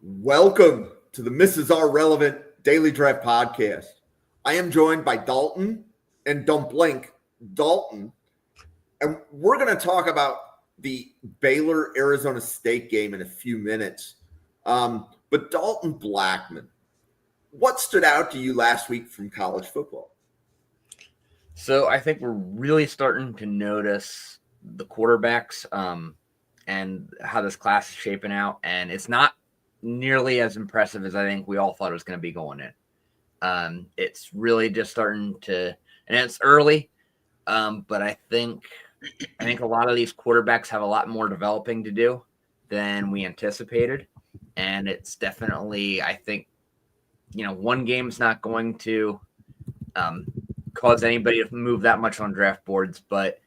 Welcome to the Mrs. R Relevant Daily Draft Podcast. I am joined by Dalton and Don't Blink Dalton, and we're going to talk about the Baylor Arizona State game in a few minutes. But Dalton Blackman, what stood out to you last week from college football? So I think we're really starting to notice the quarterbacks and how this class is shaping out, and it's not nearly as impressive as I think we all thought it was going to be going in. It's really just starting to, and it's early, but I think a lot of these quarterbacks have a lot more developing to do than we anticipated, and it's definitely, I think, one game's not going to cause anybody to move that much on draft boards, but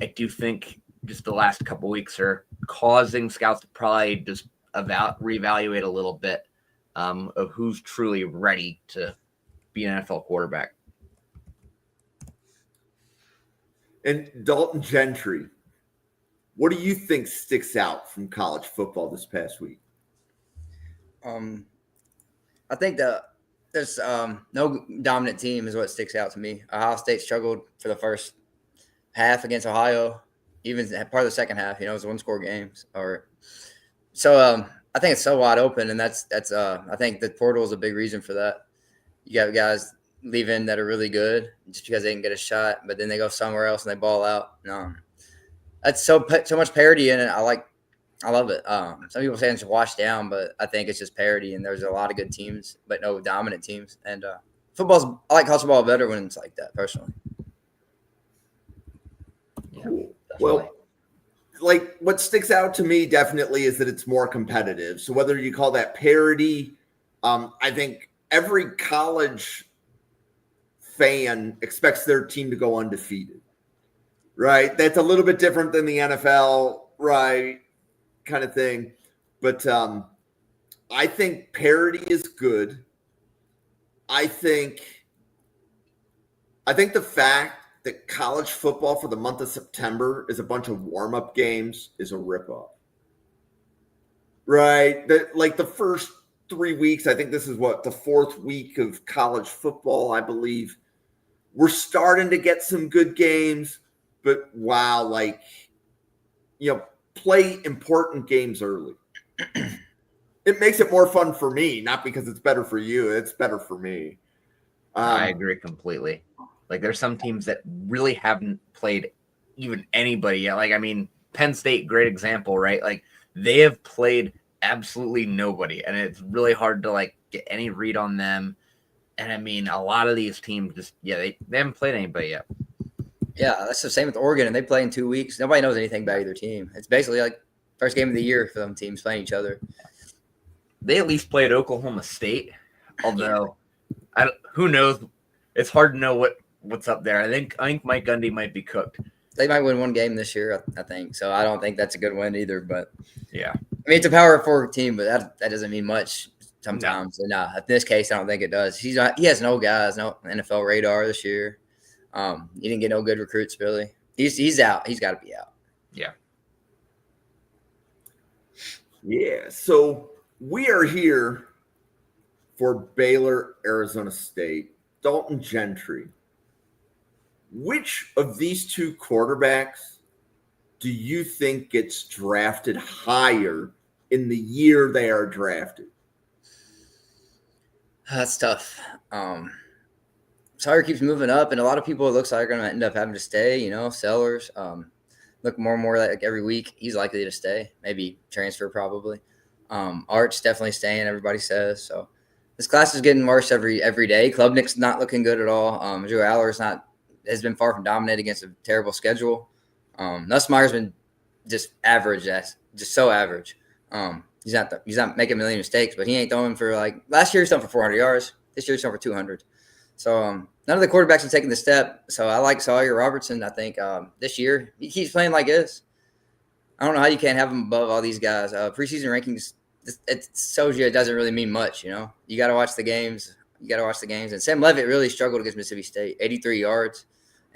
I do think just the last couple weeks are causing scouts to probably just reevaluate a little bit of who's truly ready to be an NFL quarterback. And Dalton Gentry, what do you think sticks out from college football this past week? I think there's no dominant team is what sticks out to me. Ohio State struggled for the first half against Ohio, even part of the second half. It was one-score games. So I think it's so wide open, and that's I think the portal is a big reason for that. You got guys leaving that are really good just because they can get a shot, but then they go somewhere else and they ball out. No, that's so much parity in it. I love it. Some people say it's washed down, but I think it's just parity, and there's a lot of good teams, but no dominant teams. And I like college football better when it's like that, personally. Cool. Well, what sticks out to me definitely is that it's more competitive. So whether you call that parity, I think every college fan expects their team to go undefeated, right? That's a little bit different than the NFL, right? Kind of thing. But I think parity is good. I think the fact that college football for the month of September is a bunch of warm-up games is a ripoff. Right? The first 3 weeks, I think this is the fourth week of college football, I believe. We're starting to get some good games, but wow, play important games early. It makes it more fun for me, not because it's better for you. It's better for me. I agree completely. There's some teams that really haven't played even anybody yet. Penn State, great example, right? They have played absolutely nobody, and it's really hard to get any read on them. And a lot of these teams they haven't played anybody yet. Yeah, that's the same with Oregon, and they play in 2 weeks. Nobody knows anything about either team. It's basically first game of the year for them teams playing each other. They at least played Oklahoma State, although who knows? It's hard to know what's up there. I think Mike Gundy might be cooked. They might win one game this year, I think. So I don't think that's a good win either. But yeah, it's a power forward team, but that doesn't mean much sometimes. No. So, in this case, I don't think it does. He has no guys, no NFL radar this year. He didn't get no good recruits, really. He's out. He's got to be out. Yeah. Yeah. So we are here for Baylor, Arizona State. Dalton Gentry. Which of these two quarterbacks do you think gets drafted higher in the year they are drafted? That's tough. Sawyer keeps moving up, and a lot of people, it looks like, are going to end up having to stay. Sellers look more and more like every week he's likely to stay, maybe transfer probably. Art's definitely staying, everybody says. So this class is getting worse every day. Klubnik's not looking good at all. Drew Aller's has been far from dominant against a terrible schedule. Nussmeier's been just average, just so average. He's not making a million mistakes, but he ain't throwing for last year he's throwing for 400 yards. This year he's throwing for 200. So none of the quarterbacks have taken the step. So I like Sawyer, Robertson. I think this year he keeps playing like this. I don't know how you can't have him above all these guys. Preseason rankings, it shows you it doesn't really mean much. You got to watch the games. And Sam Leavitt really struggled against Mississippi State, 83 yards.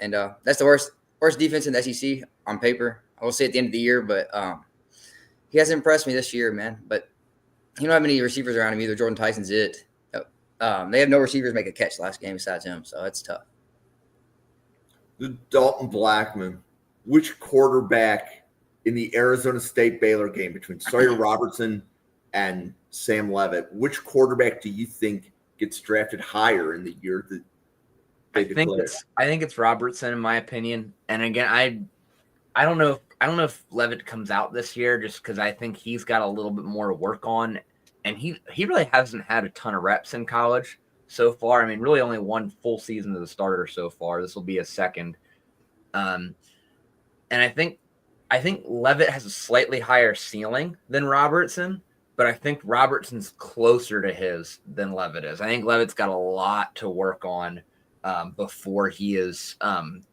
And that's the worst defense in the SEC on paper. I will say at the end of the year, but he hasn't impressed me this year, man. But he don't have any receivers around him either. Jordan Tyson's it. They have no receivers make a catch last game besides him, so it's tough. The Dalton Blackman, which quarterback in the Arizona State Baylor game between Sawyer Robertson and Sam Levitt, which quarterback do you think gets drafted higher in the year that they declare? I think it's Robertson in my opinion. And again, I don't know if Levitt comes out this year just because I think he's got a little bit more to work on. And he really hasn't had a ton of reps in college so far. I mean, really only one full season as a starter so far. This will be a second. And I think Levitt has a slightly higher ceiling than Robertson, but I think Robertson's closer to his than Levitt is. I think Levitt's got a lot to work on before he is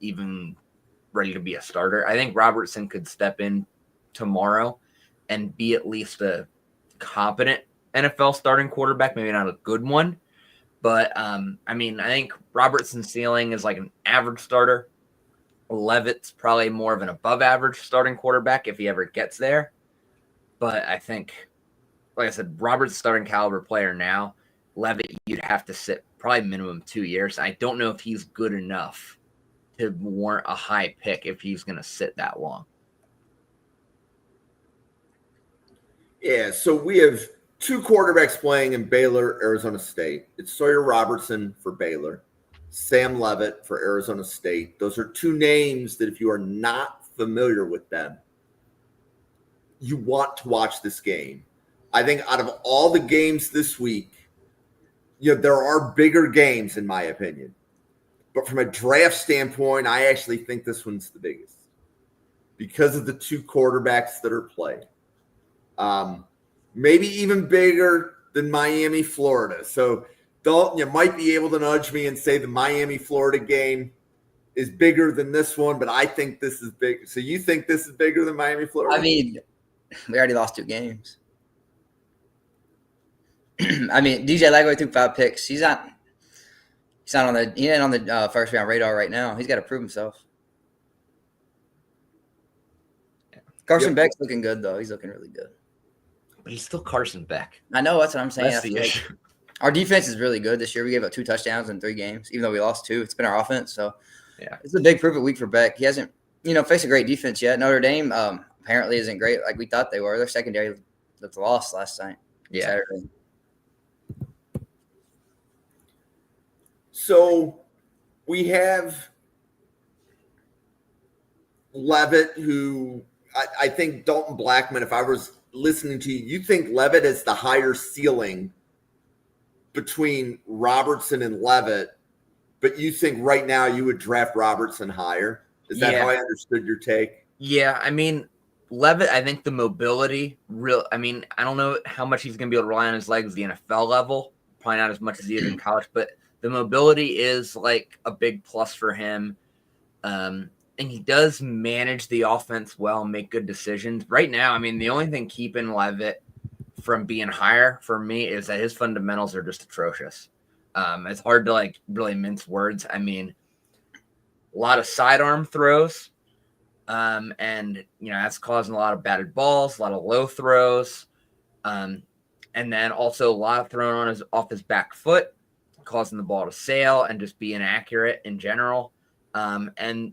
even ready to be a starter. I think Robertson could step in tomorrow and be at least a competent NFL starting quarterback, maybe not a good one. But, I mean, I think Robertson's ceiling is like an average starter. Levitt's probably more of an above-average starting quarterback if he ever gets there. But I think, like I said, Robertson's starting caliber player now. Levitt, you'd have to sit probably minimum 2 years. I don't know if he's good enough to warrant a high pick if he's going to sit that long. Yeah, so we have two quarterbacks playing in Baylor, Arizona State. It's Sawyer Robertson for Baylor, Sam Levitt for Arizona State. Those are two names that if you are not familiar with them, you want to watch this game. I think out of all the games this week, there are bigger games in my opinion. But from a draft standpoint, I actually think this one's the biggest because of the two quarterbacks that are played. Maybe even bigger than Miami, Florida. So Dalton, you might be able to nudge me and say the Miami, Florida game is bigger than this one, but I think this is big. So you think this is bigger than Miami, Florida? I mean, we already lost 2 games. I mean, DJ Lagway threw 5 picks. He ain't on the first round radar right now. He's got to prove himself. Carson Beck's looking good though. He's looking really good. But he's still Carson Beck. I know, that's what I'm saying. That's the issue. Our defense is really good this year. We gave up 2 touchdowns in 3 games, even though we lost 2. It's been our offense, so yeah, it's a big prove-it week for Beck. He hasn't, faced a great defense yet. Notre Dame apparently isn't great like we thought they were. Their secondary looked lost last night. Yeah. Saturday. So we have Levitt, who I think Dalton Blackman, if I was listening to you, you think Levitt is the higher ceiling between Robertson and Levitt, but you think right now you would draft Robertson higher. Is that how I understood your take? Yeah, I mean, Levitt, I think the mobility, I don't know how much he's going to be able to rely on his legs at the NFL level. Probably not as much as he is in college, but the mobility is like a big plus for him. And he does manage the offense well and make good decisions. Right now, I mean, the only thing keeping Levitt from being higher for me is that his fundamentals are just atrocious. It's hard to really mince words. I mean, a lot of sidearm throws. And that's causing a lot of batted balls, a lot of low throws. And then also a lot of throwing off his back foot, causing the ball to sail and just be inaccurate in general. And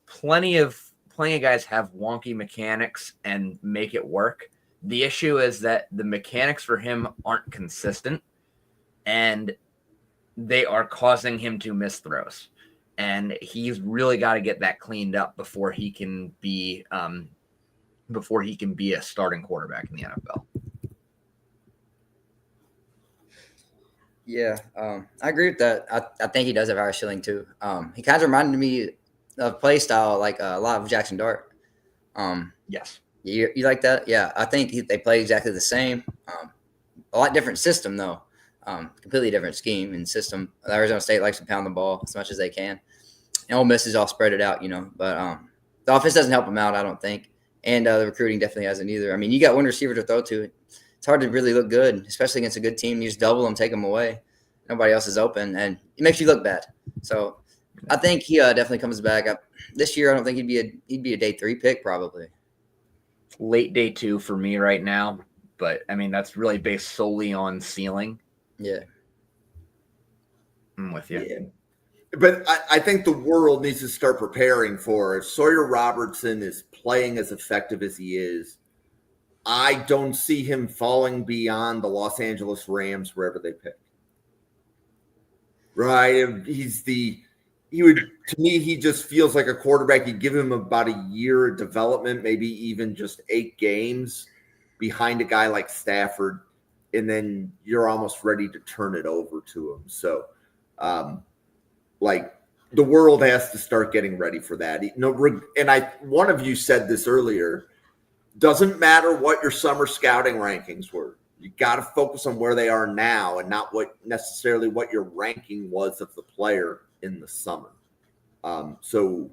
plenty of guys have wonky mechanics and make it work. The issue is that the mechanics for him aren't consistent and they are causing him to miss throws. And he's really got to get that cleaned up before he can be a starting quarterback in the NFL. Yeah, I agree with that. I think he does have higher ceiling too. He kind of reminded me of play style like a lot of Jackson Dart. Yes. You like that? Yeah, I think they play exactly the same. A lot different system though. Completely different scheme and system. Arizona State likes to pound the ball as much as they can. And Ole Miss is all spread it out, But the offense doesn't help them out, I don't think. And the recruiting definitely hasn't either. I mean, you got one receiver to throw to. It's hard to really look good, especially against a good team. You just double them, take them away. Nobody else is open, and it makes you look bad. So I think he definitely comes back. This year, I don't think he'd be a day 3 pick probably. Late day 2 for me right now, but I mean, that's really based solely on ceiling. Yeah. I'm with you. Yeah. But I think the world needs to start preparing for if Sawyer Robertson is playing as effective as he is. I don't see him falling beyond the Los Angeles Rams wherever they pick. Right? To me, he just feels like a quarterback. You give him about a year of development, maybe even just 8 games behind a guy like Stafford, and then you're almost ready to turn it over to him. So, like, the world has to start getting ready for that. And one of you said this earlier, doesn't matter what your summer scouting rankings were. You got to focus on where they are now and not necessarily what your ranking was of the player in the summer. So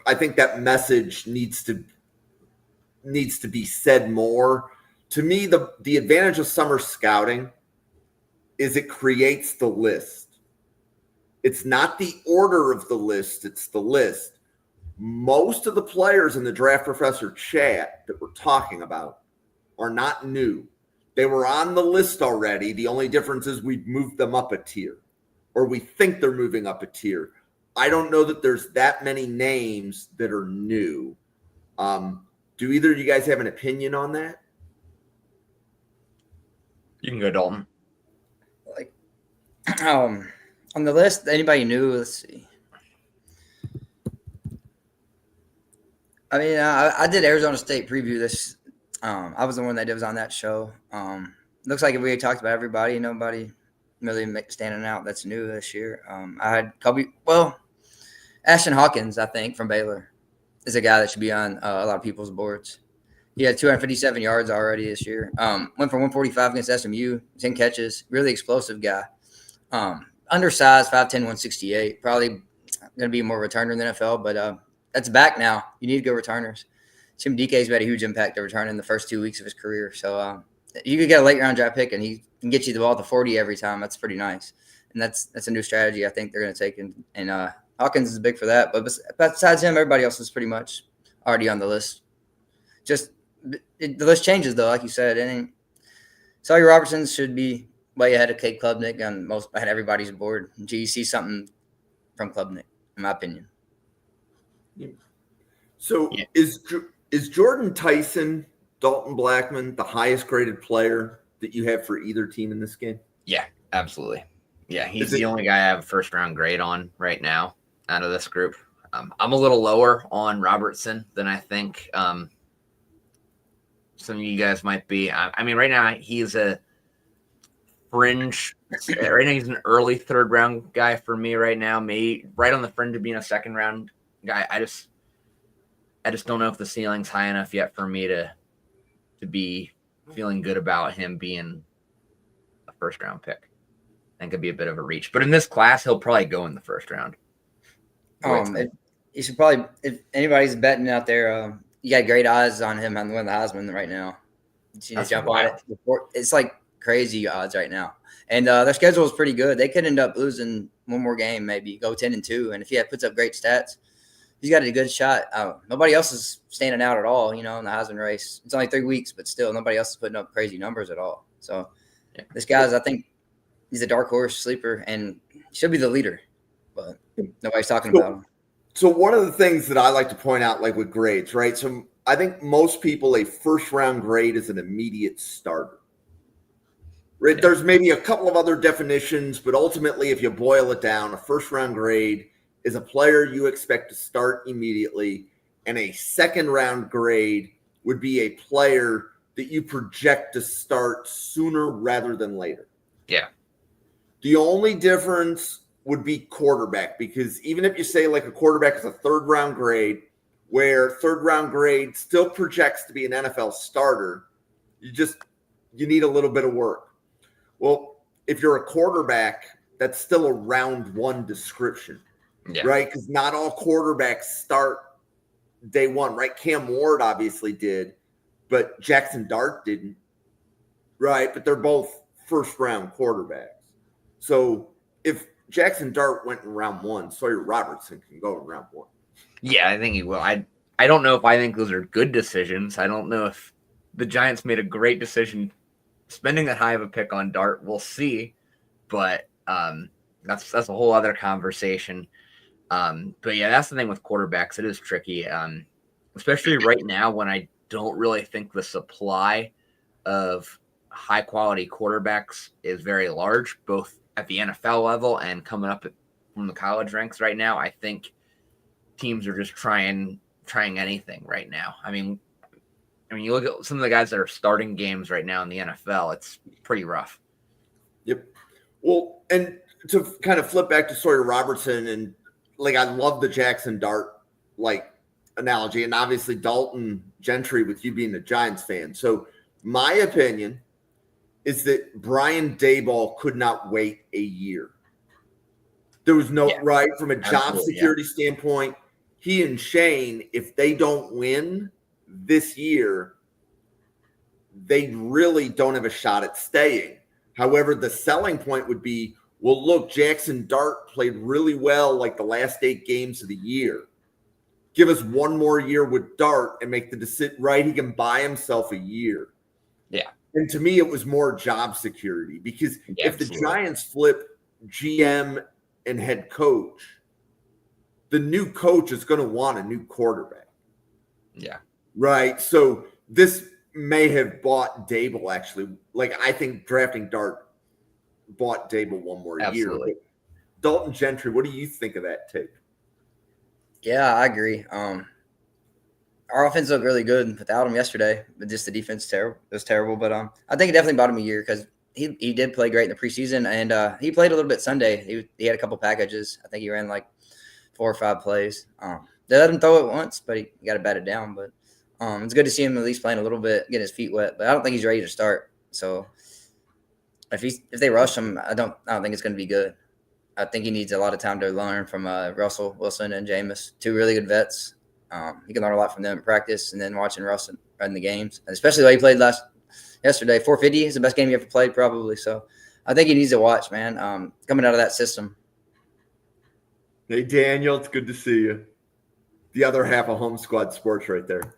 I think that message needs to be said more. To me, the advantage of summer scouting is it creates the list. It's not the order of the list, it's the list. Most of the players in the Draft Professor chat that we're talking about are not new. They were on the list already. The only difference is we've moved them up a tier, or we think they're moving up a tier. I don't know that there's that many names that are new. Do either of you guys have an opinion on that? You can go, Dalton. Like, on the list, anybody new? Let's see. I mean, I did Arizona State preview this. I was the one that was on that show. Looks like we talked about everybody. Nobody really standing out that's new this year. I had Ashton Hawkins, I think, from Baylor, is a guy that should be on a lot of people's boards. He had 257 yards already this year. Went for 145 against SMU, 10 catches. Really explosive guy. Undersized, 5'10", 168. Probably going to be more returner in the NFL, but that's back now. You need to go returners. Tim DK's made a huge impact to return in the first 2 weeks of his career. So you could get a late round draft pick, and he can get you the ball at the 40 every time. That's pretty nice. And that's a new strategy I think they're going to take. And Hawkins is big for that. But besides him, everybody else is pretty much already on the list. Just the list changes, though, like you said. And Sawyer Robertson should be way ahead of Cade Klubnik on ahead of everybody's board. You see something from Klubnik, in my opinion. Yeah. So is Jordan Tyson, Dalton Blackman, the highest graded player that you have for either team in this game? Yeah, absolutely. Yeah, he's the only guy I have a first-round grade on right now out of this group. I'm a little lower on Robertson than I think some of you guys might be. I mean, right now he's a fringe. Right now he's an early third-round guy for me right now. Maybe right on the fringe of being a second-round guy. I just don't know if the ceiling's high enough yet for me to be feeling good about him being a first-round pick. I think it'd be a bit of a reach. But in this class, he'll probably go in the first round. You should probably, if anybody's betting out there, you got great odds on him on win the Heisman right now. You need to jump on it. It's like crazy odds right now. And their schedule is pretty good. They could end up losing one more game, maybe go 10-2. And if he puts up great stats, he's got a good shot. Nobody else is standing out at all, in the Heisman race. It's only 3 weeks, but still nobody else is putting up crazy numbers at all. So this guy's, I think, he's a dark horse sleeper and should be the leader, but nobody's talking about him. So one of the things that I like to point out, like with grades, right? So I think most people, a first-round grade is an immediate starter. Right? There's maybe a couple of other definitions, but ultimately, if you boil it down, a first-round grade is a player you expect to start immediately, and a second-round grade would be a player that you project to start sooner rather than later. Yeah. The only difference would be quarterback, because even if you say like a quarterback is a third-round grade, where third-round grade still projects to be an NFL starter, you need a little bit of work. Well, if you're a quarterback, that's still a round one description, right? Because not all quarterbacks start day one, right? Cam Ward obviously did, but Jackson Dart didn't, right? But they're both first-round quarterbacks. So if Jackson Dart went in round one, Sawyer Robertson can go in round one. Yeah, I think he will. I don't know if I think those are good decisions. I don't know if the Giants made a great decision spending that high of a pick on Dart. We'll see, but that's a whole other conversation. But yeah, that's the thing with quarterbacks. It is tricky, especially right now when I don't really think the supply of high quality quarterbacks is very large, both at the NFL level and coming up from the college ranks right now. I think teams are just trying anything right now. I mean, you look at some of the guys that are starting games right now in the NFL, it's pretty rough. Yep. Well, and to kind of flip back to Sawyer Robertson, and like, I love the Jackson Dart like analogy, and obviously Dalton Gentry with you being a Giants fan. So my opinion is that Brian Daboll could not wait a year. There was no right from a job security standpoint. He and Shane, if they don't win this year, they really don't have a shot at staying. However, the selling point would be, well, look, Jackson Dart played really well like the last 8 games of the year. Give us one more year with Dart and make the decision right. He can buy himself a year. Yeah. And to me, it was more job security, because if the Giants flip GM and head coach, the new coach is going to want a new quarterback. Yeah. Right. So this may have bought Daboll, actually. Like, I think drafting Dart bought Daboll one more year. But Dalton Gentry, what do you think of that take? Yeah, I agree. Our offense looked really good without him yesterday, but just the defense was terrible. But I think it definitely bought him a year, because he did play great in the preseason, and he played a little bit Sunday. He had a couple packages. I think he ran like 4 or 5 plays. They let him throw it once, but he got to bat it down. But it's good to see him at least playing a little bit, getting his feet wet. But I don't think he's ready to start. So if they rush him, I don't think it's going to be good. I think he needs a lot of time to learn from Russell Wilson and Jameis, 2 really good vets. He can learn a lot from them in practice, and then watching Russ run the games, and especially the way he played yesterday. 450 is the best game he ever played, probably. So I think he needs to watch, man, coming out of that system. Hey, Daniel, it's good to see you. The other half of Home Squad Sports right there.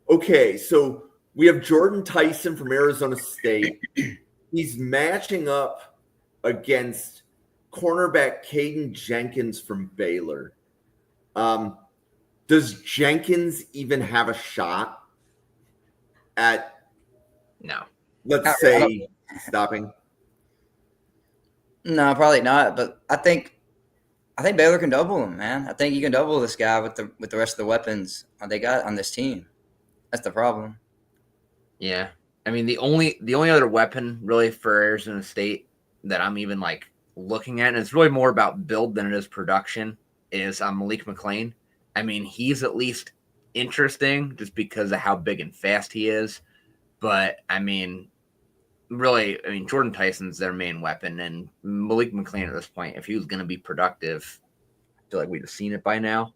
Okay, so we have Jordan Tyson from Arizona State. He's matching up against cornerback Caden Jenkins from Baylor. Does Jenkins even have a shot at, let's say, stopping? No, probably not. But I think Baylor can double him, man. I think you can double this guy with the rest of the weapons they got on this team. That's the problem. Yeah, I mean, the only other weapon really for Arizona State that I'm even like looking at, and it's really more about build than it is production, is Malik McLean. I mean, he's at least interesting just because of how big and fast he is. But I mean, really, Jordan Tyson's their main weapon, and Malik McLean at this point, if he was going to be productive, I feel like we'd have seen it by now.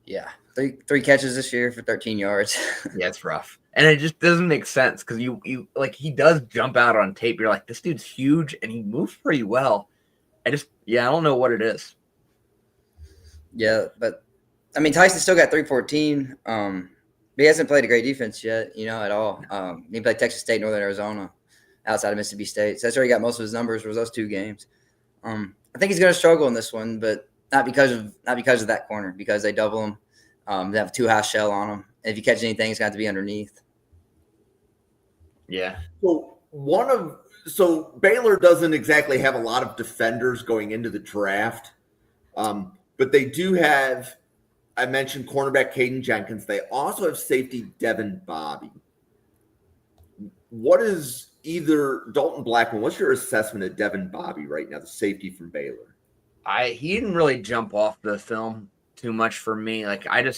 Yeah, three catches this year for 13 yards. Yeah, it's rough, and it just doesn't make sense, because you like, he does jump out on tape. You're like, this dude's huge, and he moves pretty well. I don't know what it is. Yeah, but I mean, Tyson still got 314. But he hasn't played a great defense yet, at all. He played Texas State, Northern Arizona, outside of Mississippi State. So that's where he got most of his numbers, was those 2 games. I think he's going to struggle in this one, but not because of that corner, because they double him. They have a 2 high shell on him. And if you catch anything, it's got to be underneath. Yeah. So Baylor doesn't exactly have a lot of defenders going into the draft, but they do have, I mentioned cornerback Caden Jenkins. They also have safety Devin Bobby. What is either Dalton Blackman? What's your assessment of Devin Bobby right now, the safety from Baylor? He didn't really jump off the film too much for me. Like, fringe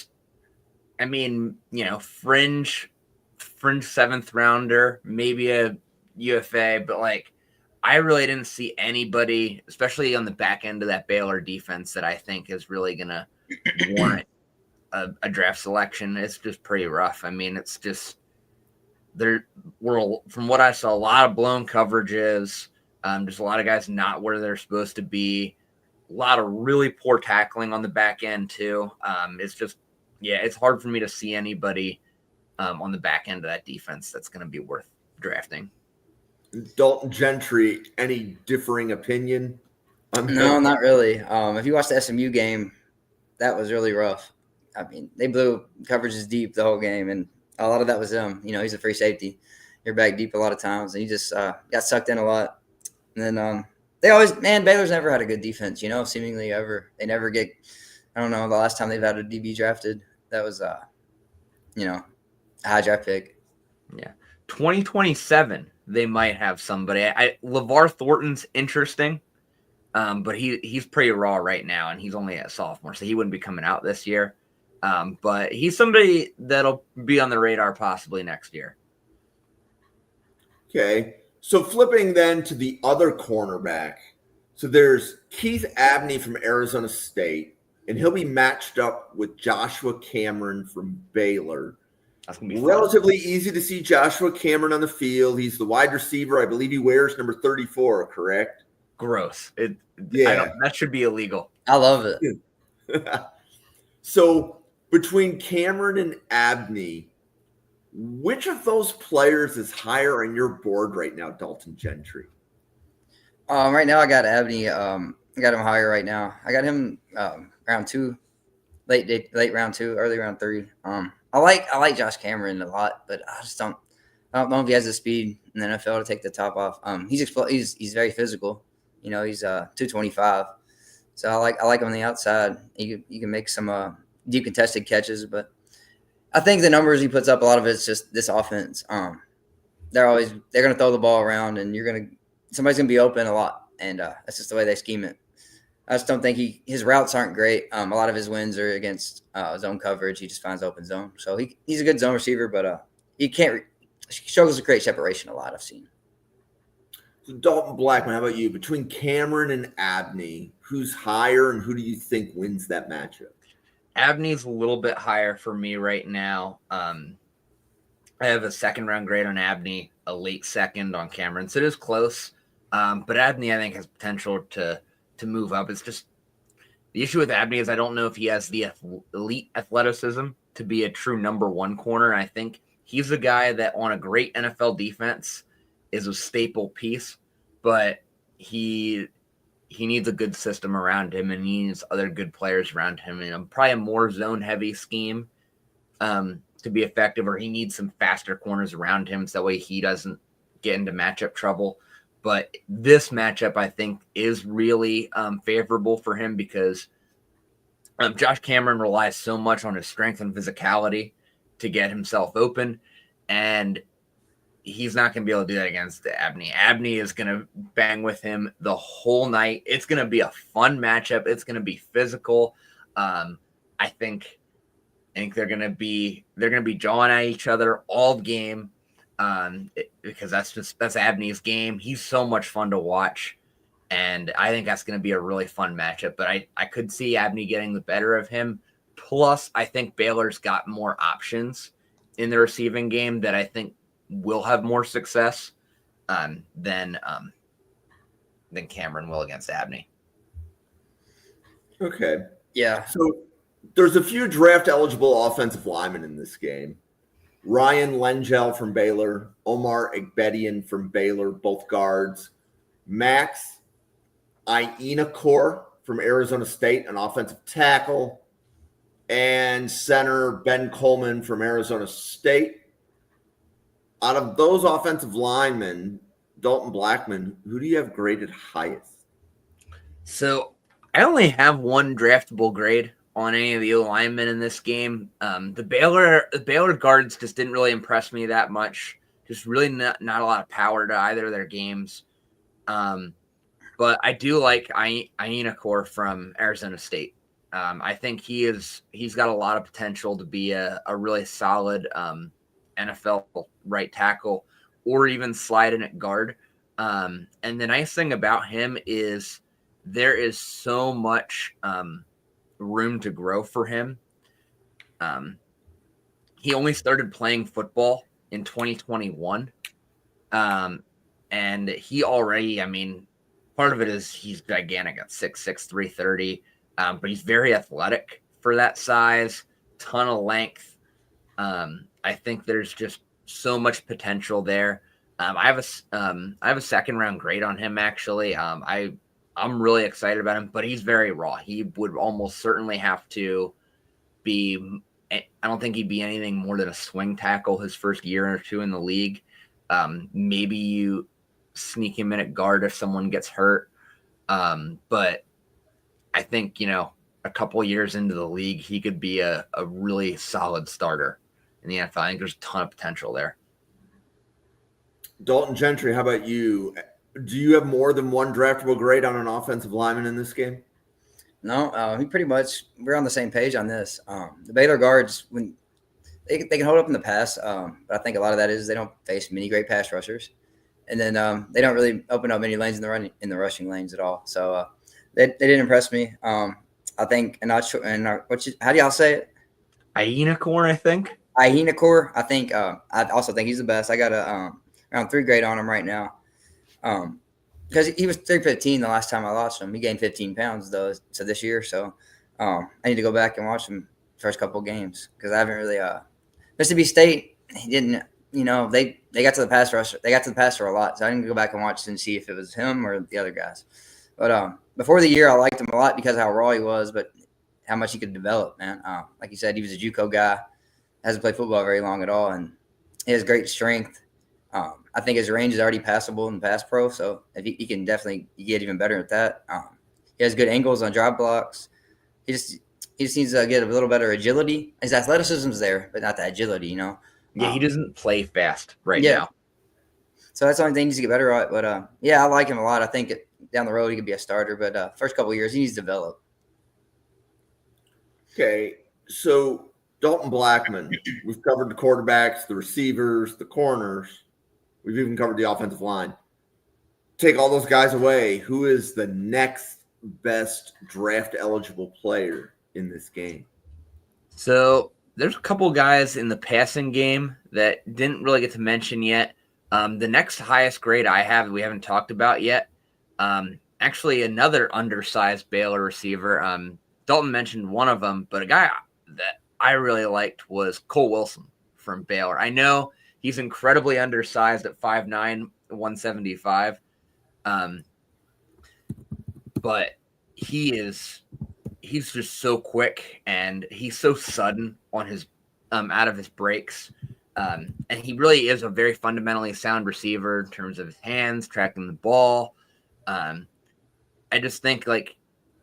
7th rounder, maybe a UFA, but like, I really didn't see anybody, especially on the back end of that Baylor defense, that I think is really going to warrant a draft selection. It's just pretty rough. I mean, it's just, there were, from what I saw, a lot of blown coverages, just a lot of guys not where they're supposed to be, a lot of really poor tackling on the back end too. It's just, it's hard for me to see anybody on the back end of that defense that's going to be worth drafting. Dalton Gentry, any differing opinion on that? No, not really. If you watch the SMU game, that was really rough. I mean, they blew coverages deep the whole game, and a lot of that was them. He's a free safety. You're back deep a lot of times, and he just got sucked in a lot. And then Baylor's never had a good defense, seemingly ever. They never get, I don't know, the last time they've had a DB drafted, that was, a high draft pick. Yeah. 2027, they might have somebody. LeVar Thornton's interesting, but he's pretty raw right now, and he's only a sophomore, so he wouldn't be coming out this year. But he's somebody that'll be on the radar possibly next year. Okay. So flipping then to the other cornerback. So there's Keith Abney from Arizona State, and he'll be matched up with Joshua Cameron from Baylor. That's going to be relatively easy to see Joshua Cameron on the field. He's the wide receiver. I believe he wears number 34, correct? Gross. That should be illegal. I love it. So between Cameron and Abney, which of those players is higher on your board right now, Dalton Gentry? Right now I got Abney. I got him higher right now. I got him round 2, late round 2, early round 3. I like Josh Cameron a lot, but I don't know if he has the speed in the NFL to take the top off. He's very physical. He's 225. So I like him on the outside. You can make some deep contested catches, but I think the numbers he puts up, a lot of it's just this offense. They're going to throw the ball around, and somebody's going to be open a lot, and that's just the way they scheme it. I just don't think his routes aren't great. A lot of his wins are against zone coverage. He just finds open zone. So he's a good zone receiver, but he struggles to create separation a lot, I've seen. So Dalton Blackman, how about you? Between Cameron and Abney, who's higher, and who do you think wins that matchup? Abney's a little bit higher for me right now. I have a second-round grade on Abney, a late second on Cameron. So it is close. But Abney, I think, has potential to move up. It's just the issue with Abney is I don't know if he has the elite athleticism to be a true number 1 corner. I think he's a guy that on a great NFL defense is a staple piece, but he needs a good system around him, and he needs other good players around him, and probably a more zone-heavy scheme to be effective, or he needs some faster corners around him so that way he doesn't get into matchup trouble. But this matchup, I think, is really favorable for him because Josh Cameron relies so much on his strength and physicality to get himself open, and he's not going to be able to do that against Abney. Abney is going to bang with him the whole night. It's going to be a fun matchup. It's going to be physical. I think they're going to be jawing at each other all game. Because that's Abney's game. He's so much fun to watch, and I think that's going to be a really fun matchup. But I could see Abney getting the better of him. Plus, I think Baylor's got more options in the receiving game that I think will have more success than Cameron will against Abney. Okay. Yeah. So there's a few draft-eligible offensive linemen in this game. Ryan Lengyel from Baylor, Omar Aigbedion from Baylor, both guards. Max Iheanachor from Arizona State, an offensive tackle. And center Ben Coleman from Arizona State. Out of those offensive linemen, Dalton Blackman, who do you have graded highest? So I only have one draftable grade on any of the linemen in this game. The Baylor guards just didn't really impress me that much. Just really not a lot of power to either of their games. But I do like Iheanachor from Arizona State. I think he's got a lot of potential to be a really solid NFL right tackle or even slide in at guard. And the nice thing about him is there is so much room to grow for him. He only started playing football in 2021. And he already, part of it is he's gigantic at 6'6", 330. But he's very athletic for that size, ton of length. I think there's just so much potential there. I have a second round grade on him actually. I'm really excited about him, but he's very raw. He would almost certainly have to be. I don't think he'd be anything more than a swing tackle his first year or two in the league. Maybe you sneak him in at guard if someone gets hurt. But I think, a couple years into the league, he could be a really solid starter in the NFL. I think there's a ton of potential there. Dalton Gentry, how about you? Do you have more than one draftable grade on an offensive lineman in this game? No, we're on the same page on this. The Baylor guards, when they can hold up in the pass, but I think a lot of that is they don't face many great pass rushers, and then they don't really open up many lanes in the rushing lanes at all. So they didn't impress me. I think, and not sure. And how do y'all say it? Iheanachor, I think. Iheanachor. I think. I also think he's the best. I got a around 3 grade on him right now. Because he was 315 the last time I watched him. He gained 15 pounds though, so this year. So I need to go back and watch him first couple games because I haven't really. Mississippi State, he didn't. They got to the pass rush. They got to the passer a lot, so I didn't go back and watch and see if it was him or the other guys. But before the year, I liked him a lot because of how raw he was, but how much he could develop, man. Like you said, he was a JUCO guy, hasn't played football very long at all, and he has great strength. I think his range is already passable in pass pro, so if he can definitely get even better at that. He has good angles on drop blocks. He just needs to get a little better agility. His athleticism's there, but not the agility, Yeah, he doesn't play fast now. So that's the only thing he needs to get better at. But I like him a lot. I think down the road he could be a starter, but first couple of years he needs to develop. Okay, so Dalton Blackman, we've covered the quarterbacks, the receivers, the corners. We've even covered the offensive line. Take all those guys away. Who is the next best draft-eligible player in this game? So there's a couple guys in the passing game that didn't really get to mention yet. The next highest grade I have, we haven't talked about yet. Actually, another undersized Baylor receiver. Dalton mentioned one of them, but a guy that I really liked was Cole Wilson from Baylor. I know he's incredibly undersized at 5'9", 175. But he's just so quick and he's so sudden on his out of his breaks. And he really is a very fundamentally sound receiver in terms of his hands, tracking the ball. I just think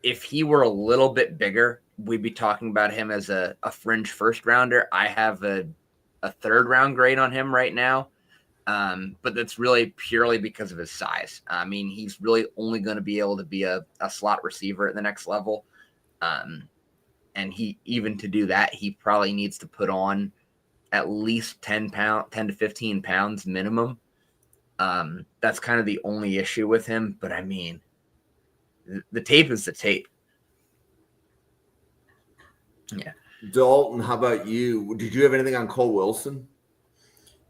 if he were a little bit bigger, we'd be talking about him as a fringe first rounder. I have a third round grade on him right now. But that's really purely because of his size. I mean, he's really only going to be able to be a slot receiver at the next level. And to do that, he probably needs to put on at least 10 to 15 pounds minimum. That's kind of the only issue with him. But I mean, the tape is the tape. Yeah. Dalton, how about you? Did you have anything on Cole Wilson?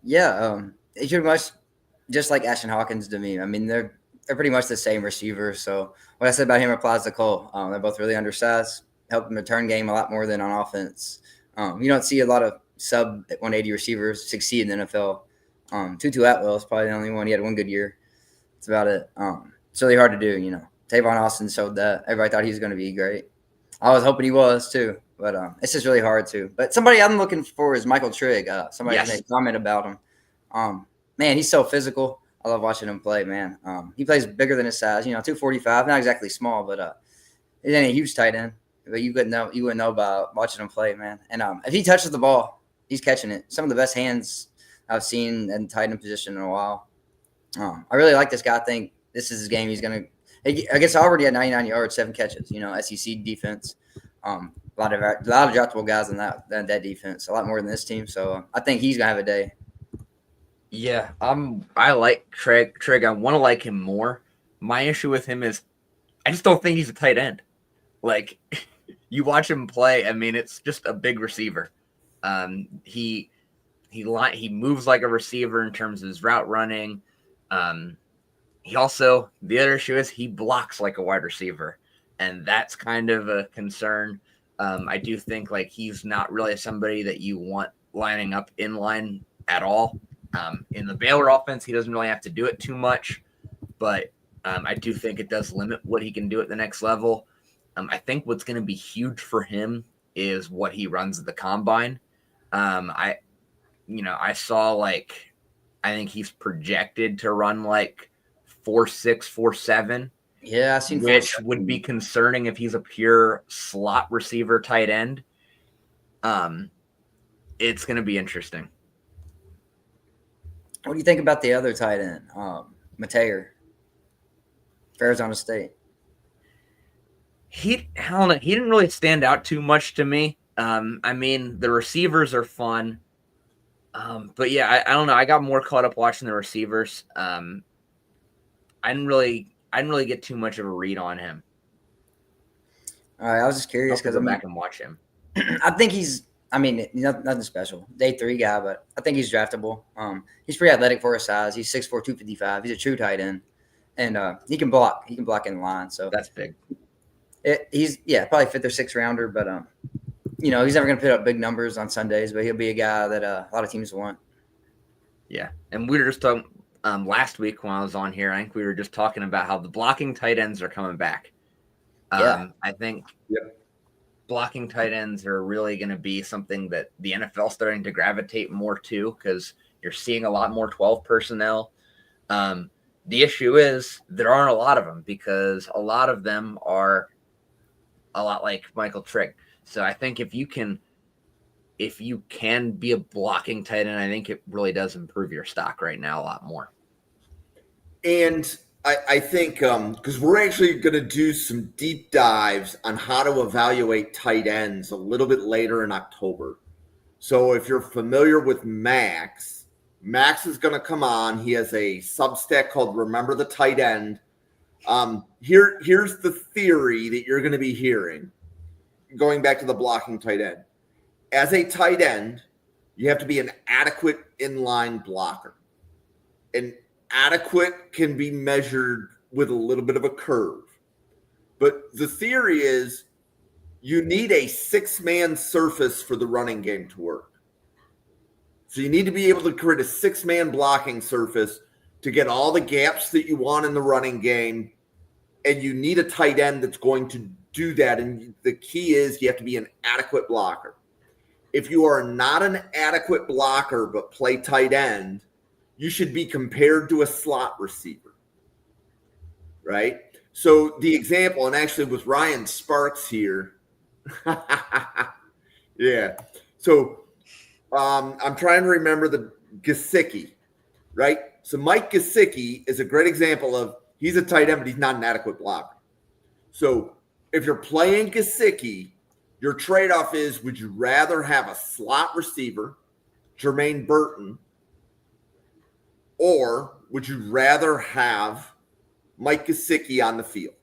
Yeah, it's pretty much just like Ashton Hawkins to me. I mean, they're pretty much the same receiver. So what I said about him applies to Cole. They're both really undersized, help him return game a lot more than on offense. You don't see a lot of sub 180 receivers succeed in the NFL. Tutu Atwell is probably the only one. He had one good year. That's about it. It's really hard to do, Tavon Austin showed that. Everybody thought he was going to be great. I was hoping he was too, but it's just really hard to. But somebody I'm looking for is Michael Trigg. Somebody made a comment about him. Man, he's so physical. I love watching him play, man. He plays bigger than his size, 245, not exactly small, but he ain't a huge tight end. But you wouldn't know by watching him play, man. And if he touches the ball, he's catching it. Some of the best hands I've seen in tight end position in a while. I really like this guy. I think this is his game. He's gonna. I guess already at 99 yards, 7 catches. SEC defense. A lot of draftable guys in that defense. A lot more than this team. So I think he's gonna have a day. Yeah, I like Trigg. I want to like him more. My issue with him is I just don't think he's a tight end. You watch him play, I mean, it's just a big receiver. He moves like a receiver in terms of his route running. The other issue is he blocks like a wide receiver, and that's kind of a concern. I do think he's not really somebody that you want lining up in line at all. In the Baylor offense, he doesn't really have to do it too much, but I do think it does limit what he can do at the next level. I think what's going to be huge for him is what he runs at the combine. I saw I think he's projected to run 4.6, 4.7. Yeah, I've seen which would be concerning if he's a pure slot receiver tight end. It's going to be interesting. What do you think about the other tight end, Mateer, Arizona State? He didn't really stand out too much to me. I mean, the receivers are fun. But yeah, I don't know. I got more caught up watching the receivers. I didn't really get too much of a read on him. All right, I was just curious because I'm back and watch him. I think nothing special. Day 3 guy, but I think he's draftable. He's pretty athletic for his size. He's 6'4", 255. He's a true tight end, and he can block. He can block in the line. So that's big. He's probably 5th or 6th rounder, but he's never going to put up big numbers on Sundays. But he'll be a guy that a lot of teams want. Yeah, and we were just talking last week when I was on here. I think we were just talking about how the blocking tight ends are coming back. I think blocking tight ends are really going to be something that the NFL is starting to gravitate more to because you're seeing a lot more 12 personnel. The issue is there aren't a lot of them because a lot of them are a lot like Michael Trigg. So I think if you can be a blocking tight end, I think it really does improve your stock right now a lot more. And I think because we're actually going to do some deep dives on how to evaluate tight ends a little bit later in October. So if you're familiar with Max is going to come on. He has a Substack called Remember the Tight End. Here's the theory that you're going to be hearing, going back to the blocking tight end. As a tight end, you have to be an adequate inline blocker. And adequate can be measured with a little bit of a curve. But the theory is you need a 6-man surface for the running game to work. So you need to be able to create a 6-man blocking surface to get all the gaps that you want in the running game. And you need a tight end that's going to do that. And the key is you have to be an adequate blocker. If you are not an adequate blocker but play tight end, you should be compared to a slot receiver, right? So the example, and actually with Ryan Sparks here, yeah. So I'm trying to remember the Gesicki, right? So Mike Gesicki is a great example of he's a tight end, but he's not an adequate blocker. So if you're playing Gesicki, your trade-off is, would you rather have a slot receiver, Jermaine Burton, or would you rather have Mike Gesicki on the field?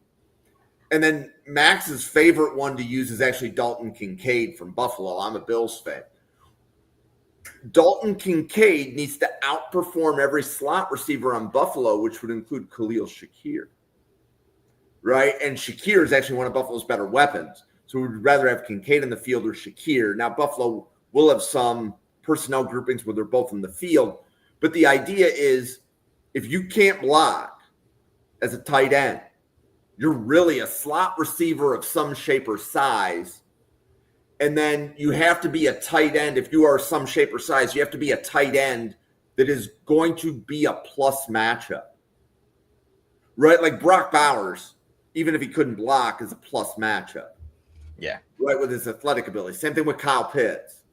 And then Max's favorite one to use is actually Dalton Kincaid from Buffalo. I'm a Bills fan. Dalton Kincaid needs to outperform every slot receiver on Buffalo, which would include Khalil Shakir, right? And Shakir is actually one of Buffalo's better weapons. So we'd rather have Kincaid in the field or Shakir. Now, Buffalo will have some personnel groupings where they're both in the field. But the idea is if you can't block as a tight end, you're really a slot receiver of some shape or size. And then you have to be a tight end. If you are some shape or size, you have to be a tight end that is going to be a plus matchup, right? Like Brock Bowers, even if he couldn't block, is a plus matchup. Yeah. Right, with his athletic ability. Same thing with Kyle Pitts.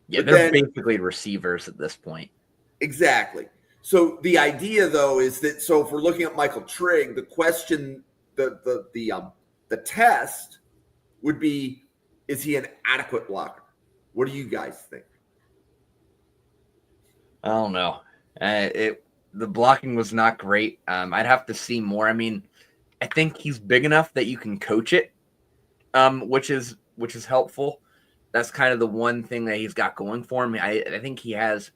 Yeah, they're basically receivers at this point. Exactly. So the idea, though, is that so if we're looking at Michael Trigg, the question, the test would be, is he an adequate blocker? What do you guys think? I don't know. The blocking was not great. I'd have to see more. I mean, I think he's big enough that you can coach it, which is helpful. That's kind of the one thing that he's got going for him. I think he has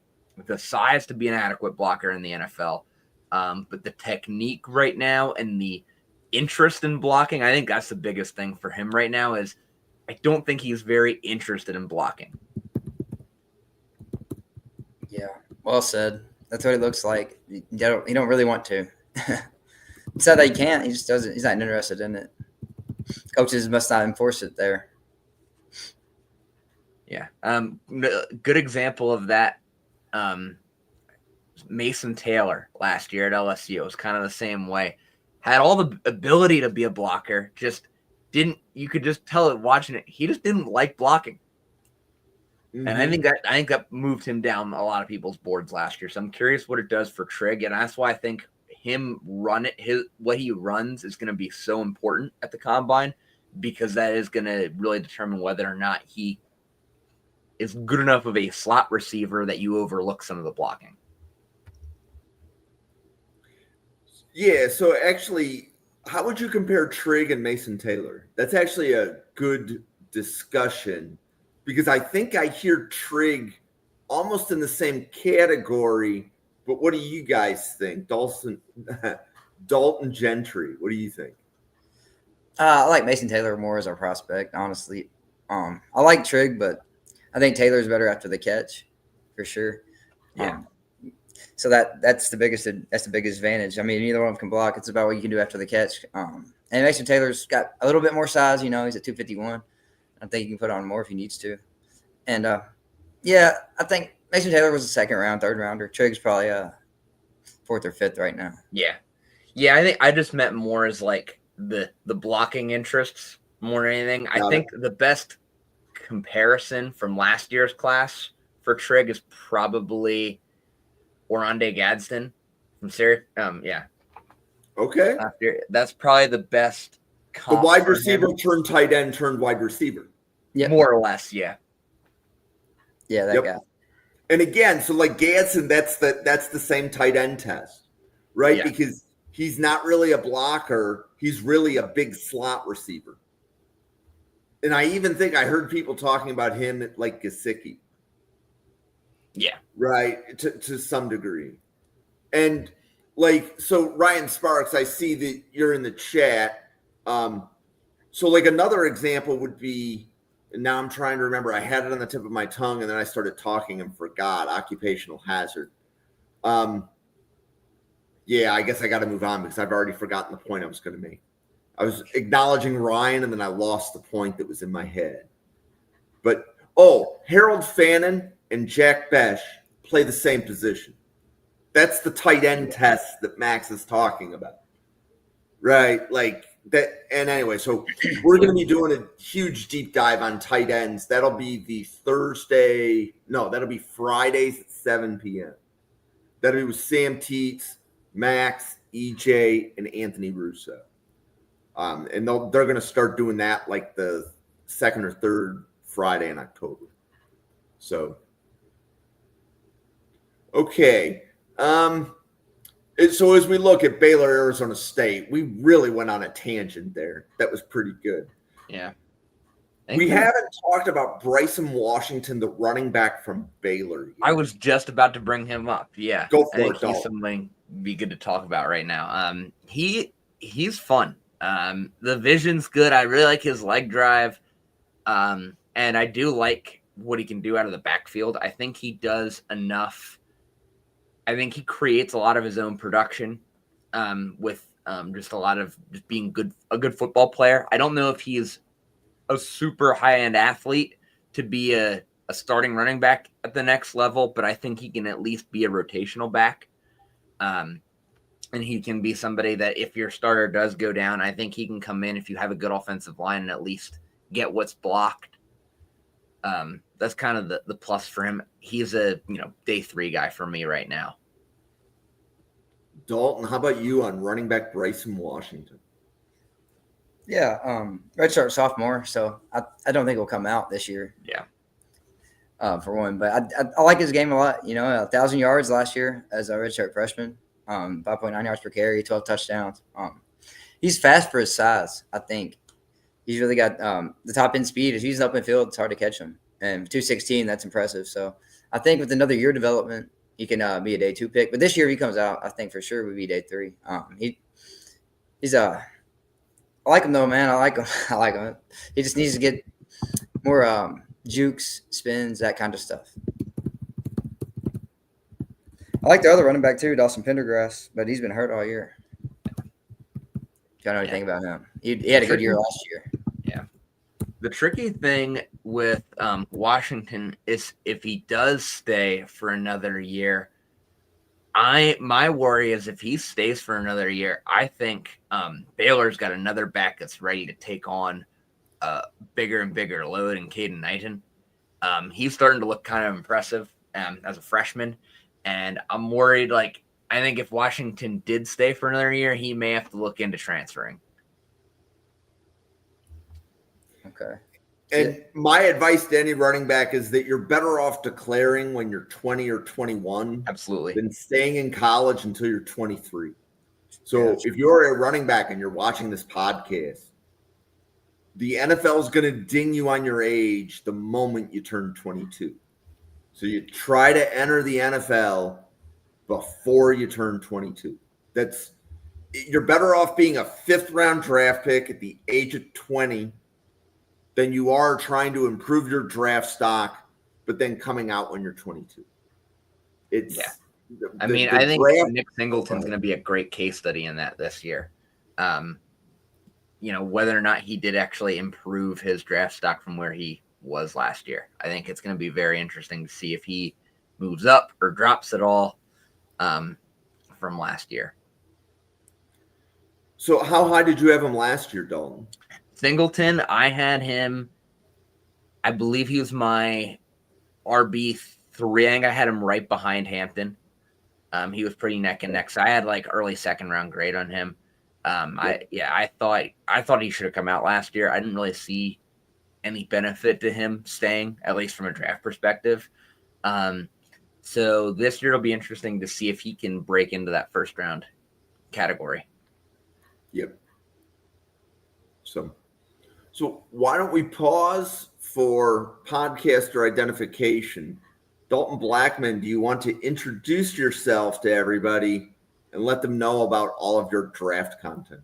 the size to be an adequate blocker in the NFL. But the technique right now and the interest in blocking, I think that's the biggest thing for him right now is I don't think he's very interested in blocking. Well said. That's what it looks like. You don't really want to. It's not that he can't. He just doesn't. He's not interested in it. Coaches must not enforce it there. Yeah. Good example of that. Mason Taylor last year at LSU was kind of the same way. Had all the ability to be a blocker, just didn't. You could just tell it watching it. He just didn't like blocking, and I think that moved him down a lot of people's boards last year. So I'm curious what it does for Trigg, and that's why I think what he runs is going to be so important at the combine, because that is going to really determine whether or not he is good enough of a slot receiver that you overlook some of the blocking. Yeah, so actually, how would you compare Trigg and Mason Taylor? That's actually a good discussion, because I think I hear Trigg almost in the same category, but what do you guys think? Dalton Gentry, what do you think? I like Mason Taylor more as our prospect, honestly. I like Trigg, but I think Taylor's better after the catch, for sure. Yeah. So that's the biggest advantage. I mean, neither one of them can block. It's about what you can do after the catch. And Mason Taylor's got a little bit more size. He's at 251. I think he can put on more if he needs to. And I think Mason Taylor was a second round, third rounder. Trigg's probably fourth or fifth right now. Yeah. I think I just meant more as like the blocking interests more than anything. I think the best comparison from last year's class for Trigg is probably Oronde Gadsden from Syria. Okay. That's probably the best. The wide receiver turned tight end turned wide receiver. Yeah, more or less. Yeah. Yeah, that guy. And again, so like Gadsden, that's the same tight end test, right? Yeah. Because he's not really a blocker. He's really a big slot receiver. And I even think I heard people talking about him like Gesicki. Yeah. Right. To some degree. And like, so Ryan Sparks, I see that you're in the chat. So like another example would be, and now I'm trying to remember, I had it on the tip of my tongue and then I started talking and forgot, occupational hazard. Yeah, I guess I got to move on because I've already forgotten the point I was going to make. I was acknowledging Ryan and then I lost the point that was in my head. But, Harold Fannin and Jack Besh play the same position. That's the tight end test that Max is talking about. Right? Like that. And anyway, so we're going to be doing a huge deep dive on tight ends. That'll be that'll be Fridays at 7 p.m. That'll be with Sam Teets, Max, EJ, and Anthony Russo. And they're going to start doing that like the second or third Friday in October. So, okay. So as we look at Baylor, Arizona State, we really went on a tangent there. That was pretty good. Yeah. We haven't talked about Bryson Washington, the running back from Baylor yet. I was just about to bring him up. Yeah. Go for it, he's something be good to talk about right now. He's fun. The vision's good. I really like his leg drive. And I do like what he can do out of the backfield. I think he does enough. I think he creates a lot of his own production with just a lot of just being a good football player. I don't know if he's a super high-end athlete to be a starting running back at the next level, but I think he can at least be a rotational back. And he can be somebody that if your starter does go down, I think he can come in if you have a good offensive line and at least get what's blocked. That's kind of the plus for him. He's a day 3 guy for me right now. Dalton, how about you on running back Bryson Washington? Yeah, redshirt sophomore, so I don't think he'll come out this year. Yeah. For one, but I like his game a lot. 1,000 yards last year as a redshirt freshman, 5.9 yards per carry, 12 touchdowns. He's fast for his size. I think he's really got the top end speed. If he's up in field, it's hard to catch him. And 216, that's impressive. So I think with another year development, he can be a day 2 pick. But this year, if he comes out, I think for sure would be day 3. He's I like him though, man. I like him. He just needs to get more jukes, spins, that kind of stuff. I like the other running back too, Dawson Pendergrass, but he's been hurt all year. Don't know anything about him. He had a good year last year. Yeah. The tricky thing with Washington is if he does stay for another year, my worry is if he stays for another year, I think Baylor's got another back that's ready to take on a bigger and bigger load in Caden Knighton. He's starting to look kind of impressive as a freshman, and I'm worried, I think if Washington did stay for another year, he may have to look into transferring. Okay. And my advice to any running back is that you're better off declaring when you're 20 or 21 Absolutely. than staying in college until you're 23. So if you're a running back and you're watching this podcast, the NFL is going to ding you on your age the moment you turn 22. So you try to enter the NFL before you turn 22. You're better off being a 5th round draft pick at the age of 20 than you are trying to improve your draft stock, but then coming out when you're 22. I think Nick Singleton's going to be a great case study in that this year. Whether or not he did actually improve his draft stock from where he was last year. I think it's going to be very interesting to see if he moves up or drops at all from last year. So how high did you have him last year, Dalton? Singleton, I had him, I believe he was my RB3. I think I had him right behind Hampton. He was pretty neck and neck. So I had early 2nd round grade on him. I thought he should have come out last year. I didn't really see any benefit to him staying, at least from a draft perspective. So this year it'll be interesting to see if he can break into that 1st round category. Yep. So why don't we pause for podcaster identification? Dalton Blackman, do you want to introduce yourself to everybody and let them know about all of your draft content?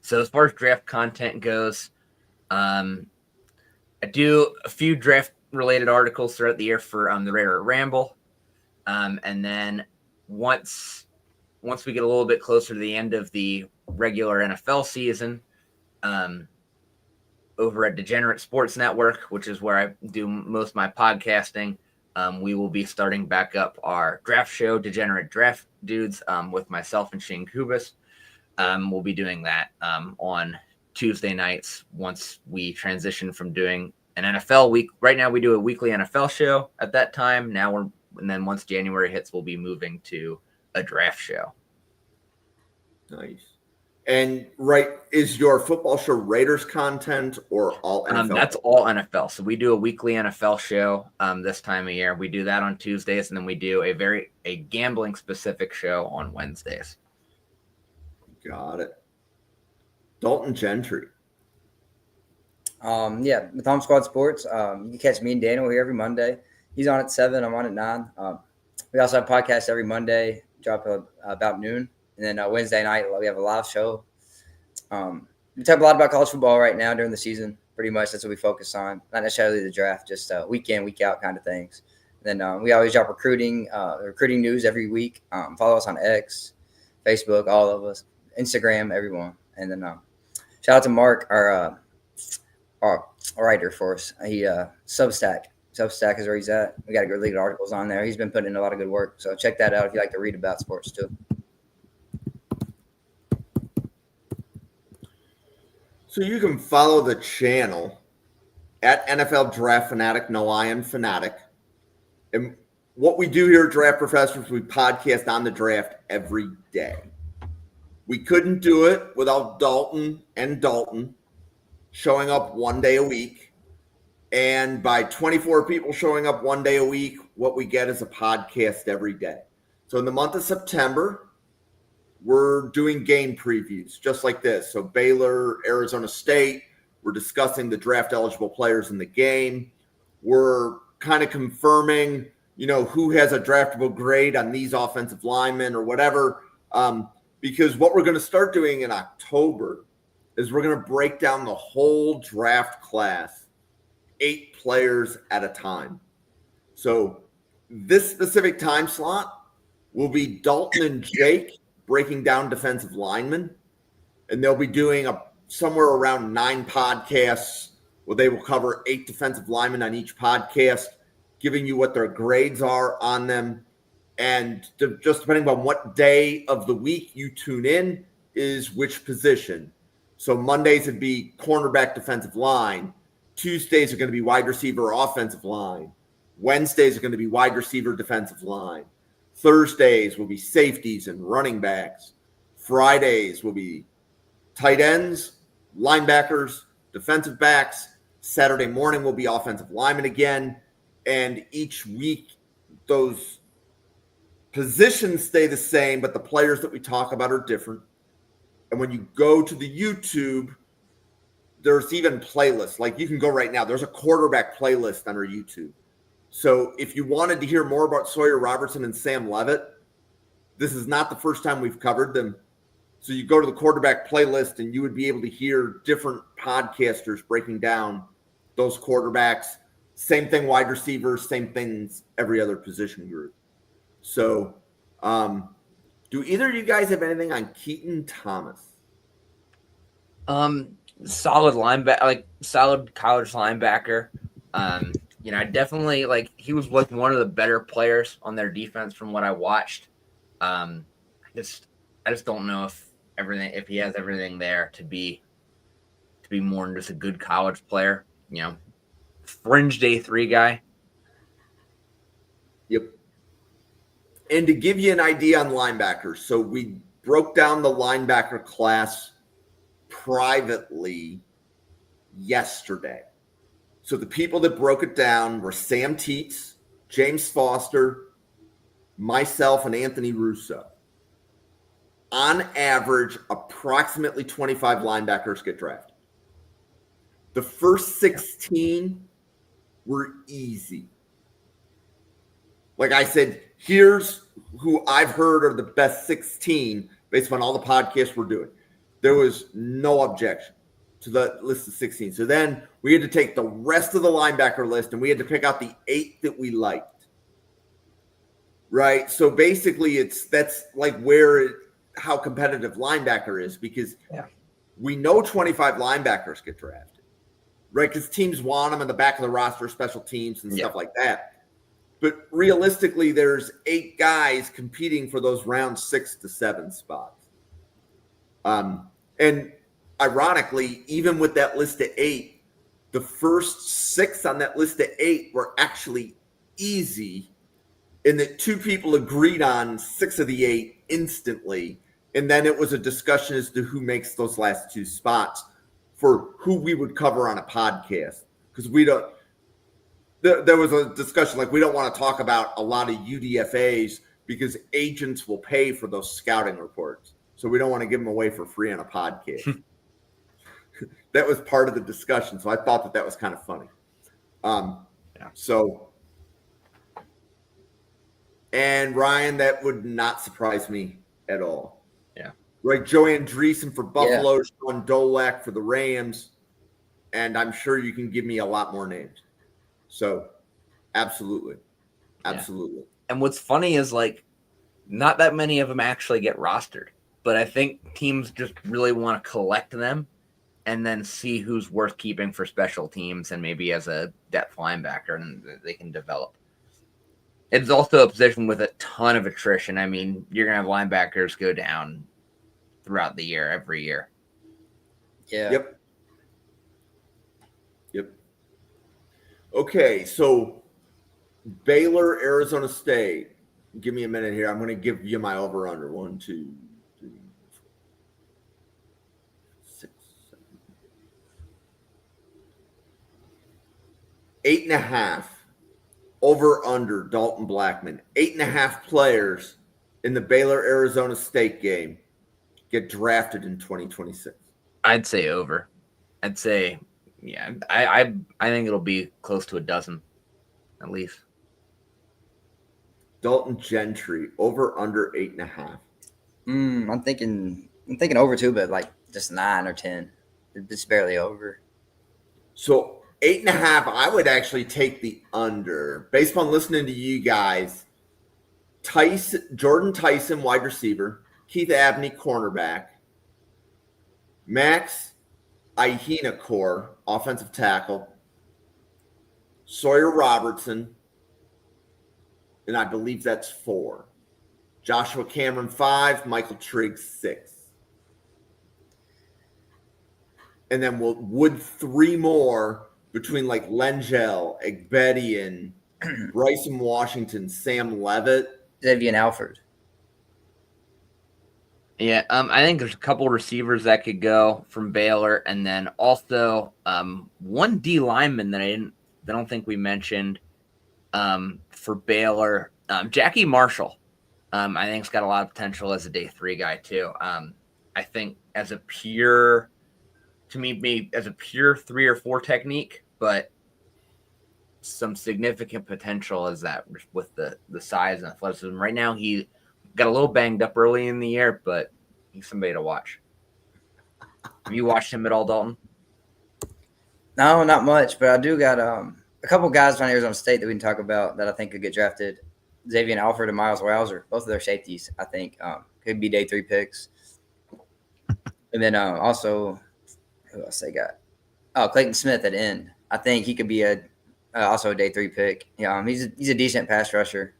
So as far as draft content goes, I do a few draft-related articles throughout the year for the Raider Ramble. And then once we get a little bit closer to the end of the regular NFL season, over at Degenerate Sports Network, which is where I do most of my podcasting, we will be starting back up our draft show, Degenerate Draft Dudes, with myself and Shane Kubis. We'll be doing that on Tuesday nights once we transition from doing an NFL week. Right now we do a weekly NFL show at that time. And then once January hits, we'll be moving to a draft show. Nice. And is your football show Raiders content or all NFL? That's all NFL. So we do a weekly NFL show this time of year. We do that on Tuesdays, and then we do a gambling specific show on Wednesdays. Got it. Dalton Gentry. With Home Squad Sports, you can catch me and Daniel here every Monday. He's on at 7. I'm on at 9. We also have podcasts every Monday, drop about noon. And then Wednesday night, we have a live show. We talk a lot about college football right now during the season. Pretty much that's what we focus on. Not necessarily the draft, just week in, week out kind of things. And then we always drop recruiting news every week. Follow us on X, Facebook, all of us, Instagram, everyone. And then shout out to Mark, our writer for us. He Substack. Substack is where he's at. We got good articles on there. He's been putting in a lot of good work. So check that out if you like to read about sports too. So you can follow the channel at NFL Draft Fanatic. No, I am Fanatic. And what we do here at Draft Professors, we podcast on the draft every day. We couldn't do it without Dalton and Dalton showing up one day a week. And by 24 people showing up one day a week, what we get is a podcast every day. So in the month of September, we're doing game previews just like this. So Baylor, Arizona State, we're discussing the draft eligible players in the game. We're kind of confirming, who has a draftable grade on these offensive linemen or whatever. Because what we're going to start doing in October is we're going to break down the whole draft class, 8 players at a time. So this specific time slot will be Dalton and Jake breaking down defensive linemen. And they'll be doing somewhere around 9 podcasts where they will cover 8 defensive linemen on each podcast, giving you what their grades are on them. And just depending on what day of the week you tune in is which position. So Mondays would be cornerback defensive line. Tuesdays are going to be wide receiver offensive line. Wednesdays are going to be wide receiver defensive line. Thursdays will be safeties and running backs. Fridays will be tight ends, linebackers, defensive backs. Saturday morning will be offensive linemen again. And each week, those positions stay the same, but the players that we talk about are different. And when you go to the YouTube, there's even playlists. Like you can go right now. There's a quarterback playlist on our YouTube. So if you wanted to hear more about Sawyer Robertson and Sam Levitt, this is not the first time we've covered them. So you go to the quarterback playlist and you would be able to hear different podcasters breaking down those quarterbacks. Same thing, wide receivers, same things, every other position group. So do either of you guys have anything on Keaton Thomas? Solid linebacker, like solid college linebacker. I definitely he was like one of the better players on their defense from what I watched. I just don't know if he has everything there to be more than just a good college player. Fringe day 3 guy. Yep. And to give you an idea on linebackers, so we broke down the linebacker class privately yesterday. So the people that broke it down were Sam Teets, James Foster, myself, and Anthony Russo. On average, approximately 25 linebackers get drafted. The first 16 were easy. Like I said, here's who I've heard are the best 16 based on all the podcasts we're doing. There was no objection to the list of 16. So then we had to take the rest of the linebacker list and we had to pick out the 8 that we liked. Right? So basically that's like how competitive linebacker is, because we know 25 linebackers get drafted. Right? Because teams want them in the back of the roster, special teams and stuff like that. But realistically, there's 8 guys competing for those round 6 to 7 spots. And ironically, even with that list of 8, the first 6 on that list of 8 were actually easy, in that 2 people agreed on 6 of the 8 instantly. And then it was a discussion as to who makes those last 2 spots for who we would cover on a podcast. Because there was a discussion, we don't want to talk about a lot of UDFAs because agents will pay for those scouting reports. So we don't want to give them away for free on a podcast. That was part of the discussion. So I thought that was kind of funny. And Ryan, that would not surprise me at all. Yeah. Right. Joe Andreessen for Buffalo, Sean Dolak for the Rams. And I'm sure you can give me a lot more names. So absolutely. Absolutely. Yeah. And what's funny is not that many of them actually get rostered, but I think teams just really want to collect them and then see who's worth keeping for special teams and maybe as a depth linebacker, and they can develop. It's also a position with a ton of attrition. I mean, you're going to have linebackers go down throughout the year, every year. Yeah. Yep. Okay, so Baylor, Arizona State. Give me a minute here. I'm going to give you my over-under. 1, 2, 3, 4, 6, 7. 8.5 over-under Dalton Blackman. 8.5 players in the Baylor, Arizona State game get drafted in 2026. I'd say over. I'd say... Yeah, I think it'll be close to a dozen, at least. Dalton Gentry, over under 8.5. I'm thinking over too, but just 9 or 10. It's barely over. So 8.5, I would actually take the under. Based on listening to you guys, Jordan Tyson, wide receiver. Keith Abney, cornerback. Max Iheanachor, offensive tackle. Sawyer Robertson, and I believe that's 4. Joshua Cameron, 5. Michael Trigg, 6. And then would 3 more between like Lengyel, Aigbedion, Bryson Washington, Sam Levitt. Xavion Alford. Yeah, I think there's a couple of receivers that could go from Baylor, and then also one D lineman that I don't think we mentioned for Baylor, Jackie Marshall. I think it's got a lot of potential as a day 3 guy too. I think as a pure 3 or 4 technique, but some significant potential as that with the size and athleticism. Right now, he got a little banged up early in the year, but he's somebody to watch. Have you watched him at all, Dalton? No, not much, but I do got a couple guys from Arizona State that we can talk about that I think could get drafted. Xavion Alford and Myles, both of their safeties, I think, could be day 3 picks. And then also, who else they got? Oh, Clayton Smith at end. I think he could be also a day 3 pick. Yeah, he's a decent pass rusher.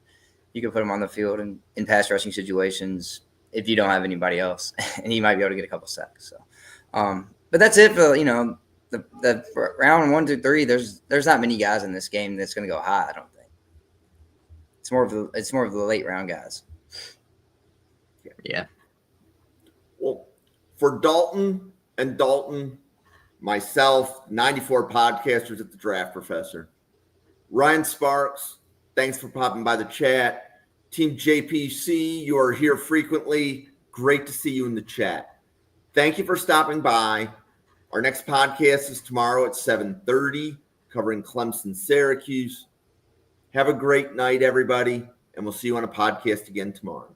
You can put him on the field in pass rushing situations if you don't have anybody else, and he might be able to get a couple sacks. So, but that's it for the round 1 through 3. There's not many guys in this game that's going to go high. I don't think. It's more of the late round guys. Yeah. Well, for Dalton, myself, 94 podcasters at the Draft Professor, Ryan Sparks, thanks for popping by the chat. Team JPC, you are here frequently. Great to see you in the chat. Thank you for stopping by. Our next podcast is tomorrow at 7:30, covering Clemson, Syracuse. Have a great night, everybody, and we'll see you on a podcast again tomorrow.